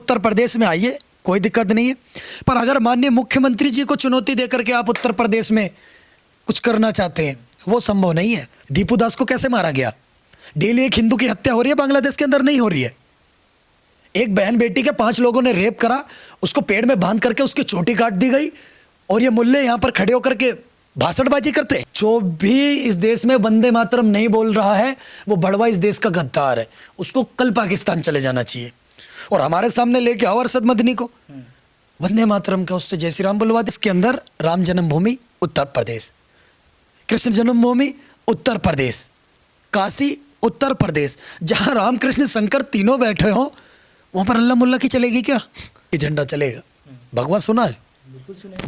उत्तर प्रदेश में आइए, कोई दिक्कत नहीं है। पर अगर माननीय मुख्यमंत्री जी को चुनौती देकर के आप उत्तर प्रदेश में कुछ करना चाहते हैं, वो संभव नहीं है। दीपू दास को कैसे मारा गया? डेली एक हिंदू की हत्या हो रही है बांग्लादेश के अंदर, नहीं हो रही है? एक बहन बेटी के 5 लोगों ने रेप करा, उसको पेड़ में बांध करके उसकी चोटी काट दी गई, और ये मुल्ले यहाँ पर खड़े होकर के भाषणबाजी करते हैं। जो भी इस देश में वंदे मातरम नहीं बोल रहा है, वो बड़वा इस देश का गद्दार है। उसको कल पाकिस्तान चले जाना चाहिए। और हमारे सामने लेके आओ अरशद मदनी को, वंदे मातरम का उससे जय श्री राम बुलवा। इसके अंदर राम जन्मभूमि उत्तर प्रदेश, कृष्ण जन्मभूमि उत्तर प्रदेश, काशी उत्तर प्रदेश, जहां राम कृष्ण शंकर तीनों बैठे हो, वहां पर अल्लाह मुल्ला की चलेगी क्या? ये झंडा चलेगा? भगवा सुना है?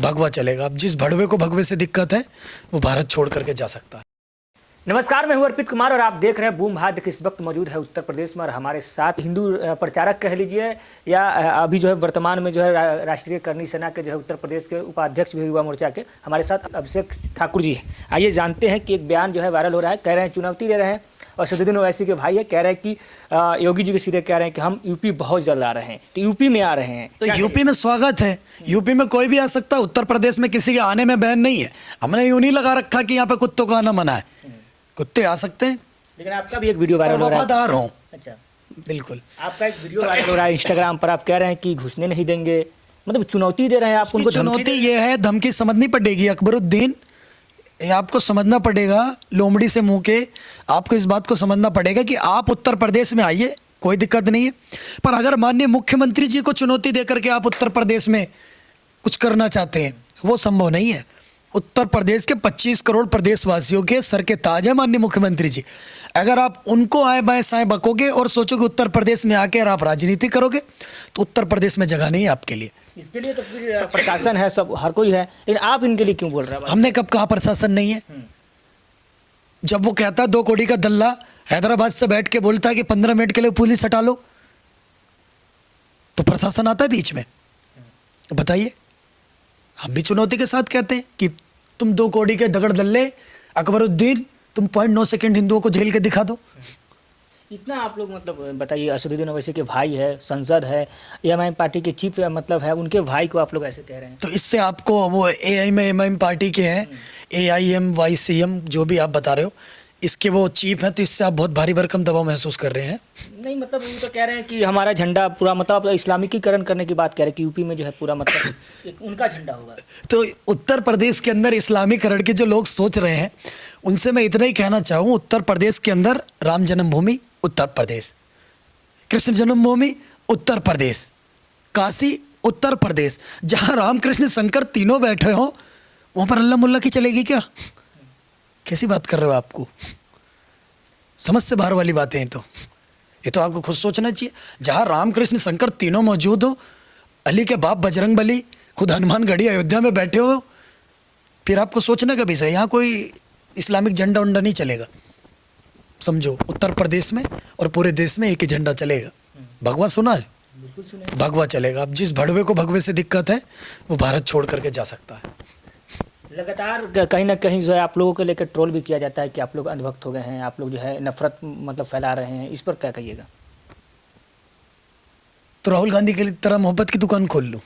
भगवा चलेगा। अब जिस भड़वे को भगवे से दिक्कत है, वो भारत छोड़ करके जा सकता है। नमस्कार, मैं हूं अर्पित कुमार और आप देख रहे हैं बूम भारत। इस वक्त मौजूद है उत्तर प्रदेश में और हमारे साथ हिंदू प्रचारक कह लीजिए या अभी जो है वर्तमान में जो है राष्ट्रीय करनी सेना के जो है उत्तर प्रदेश के उपाध्यक्ष भी युवा मोर्चा के, हमारे साथ अभिषेक ठाकुर जी हैं। आइए जानते हैं कि एक बयान जो है वायरल हो रहा है, कह रहे हैं चुनौती दे रहे हैं, और सदुद्दीन ओवैसी के भाई है, कह रहे हैं कि योगी जी के सीधे कह रहे हैं कि हम यूपी बहुत जल्द आ रहे हैं, तो यूपी में आ रहे हैं। तो यूपी में स्वागत है, यूपी में कोई भी आ सकता है। उत्तर प्रदेश में किसी के आने में बैन नहीं है। हमने यूं नहीं लगा रखा कि यहाँ पे कुत्तों का आना मना है, कुत्ते आ सकते हैं। लेकिन आपका भी एक वीडियो वायरल हो रहा है। वफादार हूँ। अच्छा, बिल्कुल। आपका एक वीडियो वायरल हो रहा है इंस्टाग्राम पर, आप कह रहे हैं कि घुसने नहीं देंगे, मतलब चुनौती दे रहे हैं आप उनको। चुनौती ये है, धमकी समझनी पड़ेगी अकबरुद्दीन, ये आपको समझना पड़ेगा। लोमड़ी से मुंह के आपको इस बात को समझना पड़ेगा कि आप उत्तर प्रदेश में आइए, कोई दिक्कत नहीं है। पर अगर माननीय मुख्यमंत्री जी को चुनौती देकर के आप उत्तर प्रदेश में कुछ करना चाहते हैं, वो संभव नहीं है। उत्तर प्रदेश के 25 करोड़ प्रदेशवासियों के सर के ताज है माननीय मुख्यमंत्री जी। अगर आप उनको आए बाएं साएं बकोगे और सोचोगे उत्तर प्रदेश में आकर आप राजनीति करोगे, तो उत्तर प्रदेश में जगह नहीं है आपके लिए। इसके लिए तो फिर प्रशासन है, सब हर कोई है, लेकिन आप इनके लिए क्यों बोल रहे हैं? हमने कब कहा प्रशासन नहीं है? जब वो कहता है 2 करोड़ का दल्ला हैदराबाद से बैठ के बोलता है कि 15 मिनट के लिए पुलिस हटा लो, तो प्रशासन आता है बीच में? बताइए। हम भी चुनौती के साथ कहते हैं कि तुम 2 करोड़ के दगड़ दल्ले अकबरुद्दीन, तुम 0.9 सेकंड हिंदुओं को झेल के दिखा दो। इतना आप लोग मतलब बताइए, असदुद्दीन ओवैसी के भाई है, संसद है, एएमआईएम पार्टी के चीफ मतलब है, उनके भाई को आप लोग ऐसे कह रहे हैं। तो इससे आपको वो एआईएम पार्टी के हैं, AIMYCM जो भी आप बता रहे हो, इसके वो चीफ हैं, तो इससे आप बहुत भारी भरकम दबाव महसूस कर रहे हैं। नहीं मतलब वो तो कह रहे हैं कि हमारा झंडा पूरा मतलब इस्लामिकीकरण करने की बात कह रहे हैं कि यूपी में जो है पूरा मतलब एक उनका झंडा होगा। तो उत्तर प्रदेश के अंदर इस्लामीकरण के जो लोग सोच रहे हैं, उनसे मैं इतना ही कहना चाहूँ, उत्तर प्रदेश के अंदर राम जन्मभूमि उत्तर प्रदेश, कृष्ण जन्मभूमि उत्तर प्रदेश, काशी उत्तर प्रदेश, जहाँ राम कृष्ण शंकर तीनों बैठे हो, वहाँ पर अल्लाह मुल्ला की चलेगी क्या? कैसी बात कर रहे हो? आपको समझ से बाहर वाली बातें हैं। तो ये तो आपको खुद सोचना चाहिए। जहाँ राम कृष्ण शंकर तीनों मौजूद हो, अली के बाप बजरंग बली, खुद हनुमानगढ़ी अयोध्या में बैठे हो, फिर आपको सोचना का भी सही, यहाँ कोई इस्लामिक झंडा उंडा नहीं चलेगा। समझो, उत्तर प्रदेश में और पूरे देश में एक ही झंडा चलेगा। भगवा सुना है? बिल्कुल सुना। भगवा चलेगा। अब जिस भड़वे को भगवे से दिक्कत है, वो भारत छोड़ करके जा सकता है। लगातार कहीं ना कहीं जो है आप लोगों को लेकर ट्रोल भी किया जाता है कि आप लोग अंधभक्त हो गए हैं, आप लोग जो है नफरत मतलब फैला रहे हैं, इस पर क्या कहिएगा? तो राहुल गांधी की तरह मोहब्बत की दुकान खोल लूं।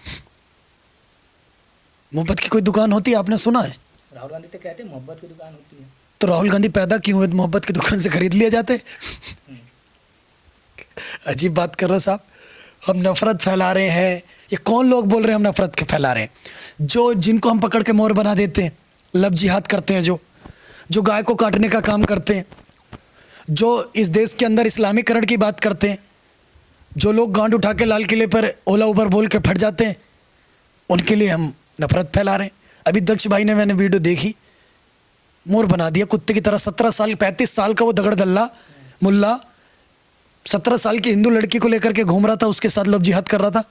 मोहब्बत की कोई दुकान होती है? आपने सुना है? राहुल गांधी तो कहते हैं मोहब्बत की दुकान होती है। तो राहुल गांधी पैदा क्यों हुए? मोहब्बत की दुकान से खरीद लिए जाते। अजीब बात कर रहे हो साहब। हम नफरत फैला रहे हैं, ये कौन लोग बोल रहे हैं हम नफरत के फैला रहे हैं? जिनको हम पकड़ के मोर बना देते हैं, लव जिहाद करते हैं, जो गाय को काटने का काम करते हैं, जो इस देश के अंदर इस्लामीकरण की बात करते हैं, जो लोग गांड उठा के लाल किले पर ओला उबर बोल के फट जाते हैं, उनके लिए हम नफरत फैला रहे हैं। अभी दक्ष भाई ने, मैंने वीडियो देखी, मोर बना दिया कुत्ते की तरह। 17 साल 35 साल का वो दगड़ दल्ला मुल्ला 17 साल की हिंदू लड़की को लेकर के घूम रहा था, उसके साथ लव जिहाद कर रहा था।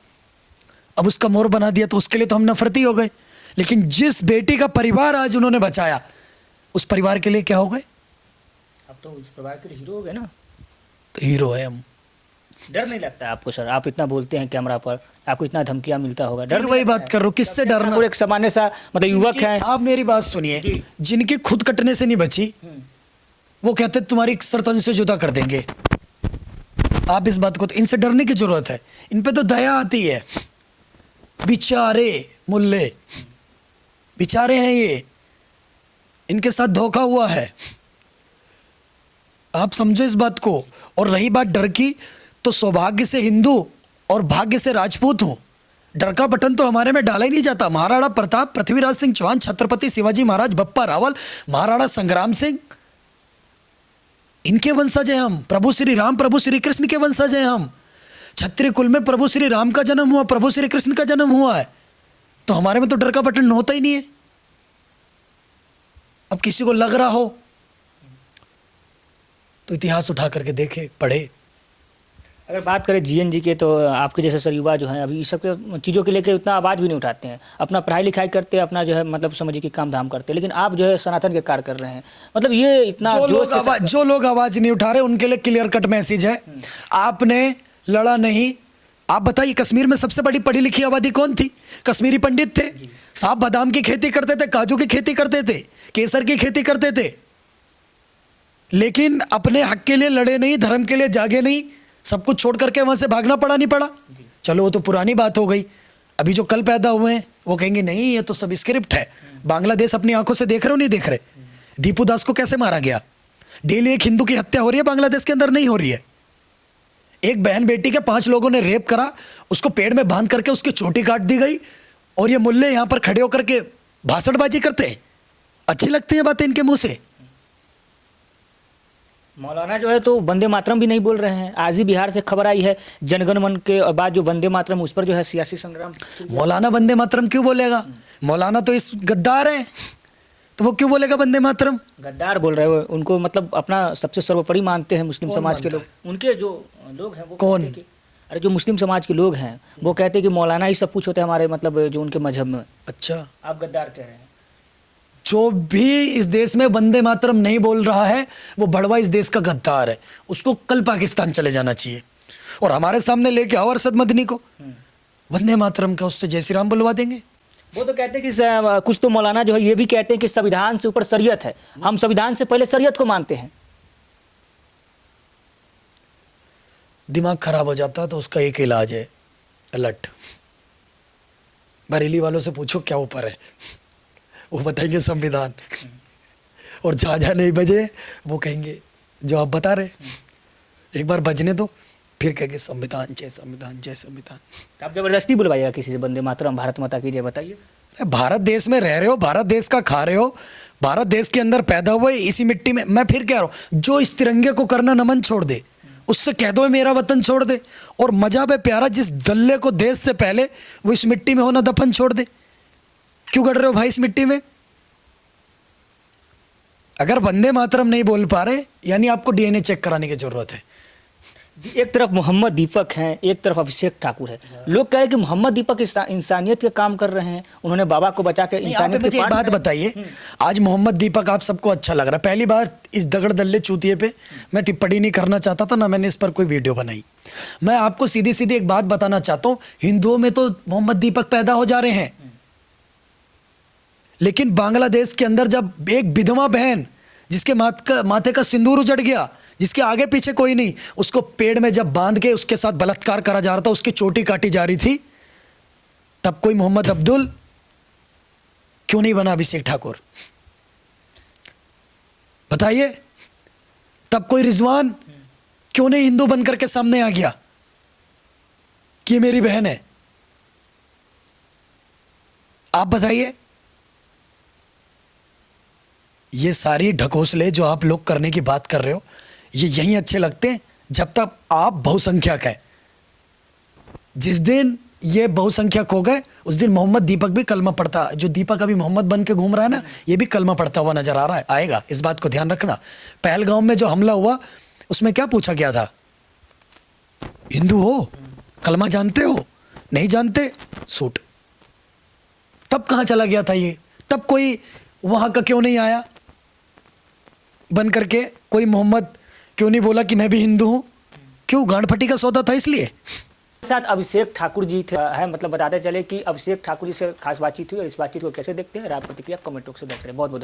अब उसका मोर बना दिया, तो उसके लिए तो हम नफरती हो गए। लेकिन जिस बेटी का परिवार आज उन्होंने बचाया, उस परिवार के लिए क्या हो गए? अब तो उस परिवार के लिए हीरो हो गए ना। तो हीरो है हम। डर नहीं लगता आपको सर? आप इतना बोलते हैं कैमरा पर, आपको इतना धमकियां मिलता होगा, डर वही बात कर रहा हूँ, किससे डरना? एक सामान्य सा मतलब युवक है। आप मेरी बात सुनिए, जिनकी खुद कटने से नहीं बची, वो कहते तुम्हारी सर्तन से जुदा कर देंगे। आप इस बात को, तो इनसे डरने की जरूरत है, इन पे तो दया आती है। बेचारे मुल्ले, बेचारे हैं ये, इनके साथ धोखा हुआ है, आप समझो इस बात को। और रही बात डर की, तो सौभाग्य से हिंदू और भाग्य से राजपूत हूं। डर का बटन तो हमारे में डाला ही नहीं जाता। महाराणा प्रताप, पृथ्वीराज सिंह चौहान, छत्रपति शिवाजी महाराज, बप्पा रावल, महाराणा संग्राम सिंह, इनके वंशज हैं हम। प्रभु श्री राम, प्रभु श्री कृष्ण के वंशज हैं हम। क्षत्रिय कुल में प्रभु श्री राम का जन्म हुआ, प्रभु श्री कृष्ण का जन्म हुआ है, तो हमारे में तो डर का बटन होता ही नहीं है। अब किसी को लग रहा हो तो इतिहास उठा करके देखे, पढ़े। अगर बात करें जीएनजी के, तो आपके जैसे सर युवा जो हैं अभी इस सब के चीज़ों के लेके उतना आवाज़ भी नहीं उठाते हैं, अपना पढ़ाई लिखाई करते हैं, अपना जो है मतलब समझिए कि काम धाम करते हैं, लेकिन आप जो है सनातन के कार्य कर रहे हैं। मतलब ये इतना जो लोग आवाज़ नहीं उठा रहे उनके लिए क्लियर कट मैसेज है, आपने लड़ा नहीं। आप बताइए, कश्मीर में सबसे बड़ी पढ़ी लिखी आबादी कौन थी? कश्मीरी पंडित थे। साहब बादाम की खेती करते थे, काजू की खेती करते थे, केसर की खेती करते थे, लेकिन अपने हक के लिए लड़े नहीं, धर्म के लिए जागे नहीं, सब कुछ छोड़ करके वहां से भागना पड़ा, नहीं पड़ा? चलो वो तो पुरानी बात हो गई। अभी जो कल पैदा हुए हैं वो कहेंगे नहीं ये तो सब स्क्रिप्ट है। बांग्लादेश अपनी आंखों से देख रहे हो, नहीं देख रहे? दीपू दास को कैसे मारा गया? डेली एक हिंदू की हत्या हो रही है बांग्लादेश के अंदर, नहीं हो रही है? एक बहन बेटी के 5 लोगों ने रेप करा, उसको पेड़ में बांध करके उसकी चोटी काट दी गई, और ये मुल्ले यहां पर खड़े होकर के भाषणबाजी करते हैं। अच्छी लगती है बातें इनके मुंह से। मौलाना जो है तो वंदे मातरम भी नहीं बोल रहे हैं। आज ही बिहार से खबर आई है, जनगण मन के बाद जो वंदे मातरम, उस पर जो है सियासी संग्राम। मौलाना वंदे मातरम क्यों बोलेगा? मौलाना तो इस गद्दार है, तो वो क्यों बोलेगा वंदे मातरम? गद्दार बोल रहे हो उनको, मतलब अपना सबसे सर्वोपरि मानते हैं मुस्लिम समाज के लोग। उनके जो लोग हैं वो कौन? अरे जो मुस्लिम समाज के लोग हैं वो कहते हैं कि मौलाना ही सब कुछ होते हैं हमारे, मतलब जो उनके मजहब में। अच्छा, आप गद्दार कह रहे हैं? जो भी इस देश में वंदे मातरम नहीं बोल रहा है वो बड़वा इस देश का गद्दार है, उसको कल पाकिस्तान चले जाना चाहिए। और हमारे सामने लेके आओ अरशद मदनी को, वंदे मातरम का उससे जय श्री राम बुलवा देंगे। वो तो कहते हैं कि कुछ तो मौलाना जो है ये भी कहते हैं कि संविधान से ऊपर शरीयत है, हम संविधान से पहले शरीयत को मानते हैं। दिमाग खराब हो जाता है तो उसका एक इलाज है, अलर्ट। बरेली वालों से पूछो क्या ऊपर है, वो बताएंगे संविधान। और जहाँ नहीं बजे वो कहेंगे जो आप बता रहे, एक बार बजने दो फिर कहेंगे संविधान जय संविधान जय संविधान। आप जबरदस्ती बुलवाइएगा किसी से वंदे मातरम, भारत माता की जय बताइए? भारत देश में रह रहे हो, भारत देश का खा रहे हो, भारत देश के अंदर पैदा हुए, इसी मिट्टी में। मैं फिर कह रहा हूँ, जो इस तिरंगे को करना नमन छोड़ दे, उससे कह दो मेरा वतन छोड़ दे। और मजहब है प्यारा, जिस दल्ले को देश से पहले वो इस मिट्टी में होना दफन छोड़ दे। क्यों गड़ रहे हो भाई इस मिट्टी में? अगर वंदे मातरम नहीं बोल पा रहे यानी आपको डीएनए चेक कराने की जरूरत है। एक तरफ मोहम्मद दीपक हैं, एक तरफ अभिषेक ठाकुर है। लोग कह रहे हैं कि मोहम्मद दीपक इंसानियत के काम कर रहे हैं, उन्होंने बाबा को बचा के इंसानियत के एक बात बताइए, आज मोहम्मद दीपक आप सबको अच्छा लग रहा है। पहली बार इस दगड़ दल्ले चूतिए पे मैं टिप्पणी नहीं करना चाहता था, ना मैंने इस पर कोई वीडियो बनाई। मैं आपको सीधी सीधी एक बात बताना चाहता हूँ, हिंदुओं में तो मोहम्मद दीपक पैदा हो जा रहे हैं, लेकिन बांग्लादेश के अंदर जब एक विधवा बहन जिसके माथे का सिंदूर उजड़ गया, जिसके आगे पीछे कोई नहीं, उसको पेड़ में जब बांध के उसके साथ बलात्कार करा जा रहा था, उसकी चोटी काटी जा रही थी, तब कोई मोहम्मद अब्दुल क्यों नहीं बना अभिषेक ठाकुर? बताइए। तब कोई रिजवान क्यों नहीं हिंदू बनकर के सामने आ गया कि ये मेरी बहन है? आप बताइए। ये सारी ढकोसले जो आप लोग करने की बात कर रहे हो, ये यहीं अच्छे लगते हैं जब तक आप बहुसंख्यक है। जिस दिन ये बहुसंख्यक हो गए उस दिन मोहम्मद दीपक भी कलमा पढ़ता, जो दीपक अभी मोहम्मद बन के घूम रहा है ना, ये भी कलमा पढ़ता हुआ नजर आ रहा है, आएगा, इस बात को ध्यान रखना। पहलगांव में जो हमला हुआ उसमें क्या पूछा गया था? हिंदू हो, कलमा जानते हो? नहीं जानते, सूट। तब कहां चला गया था ये? तब कोई वहां का क्यों नहीं आया बन करके? कोई मोहम्मद क्यों नहीं बोला कि मैं भी हिंदू हूं? क्यों? गांड फटी का सौदा था इसलिए। साथ अभिषेक ठाकुर जी थे, है मतलब बताते चले कि अभिषेक ठाकुर जी से खास बातचीत हुई, और इस बातचीत को कैसे देखते हैं? राय प्रतिक्रिया कमेंट बॉक्स से दर्ज करें। बहुत बहुत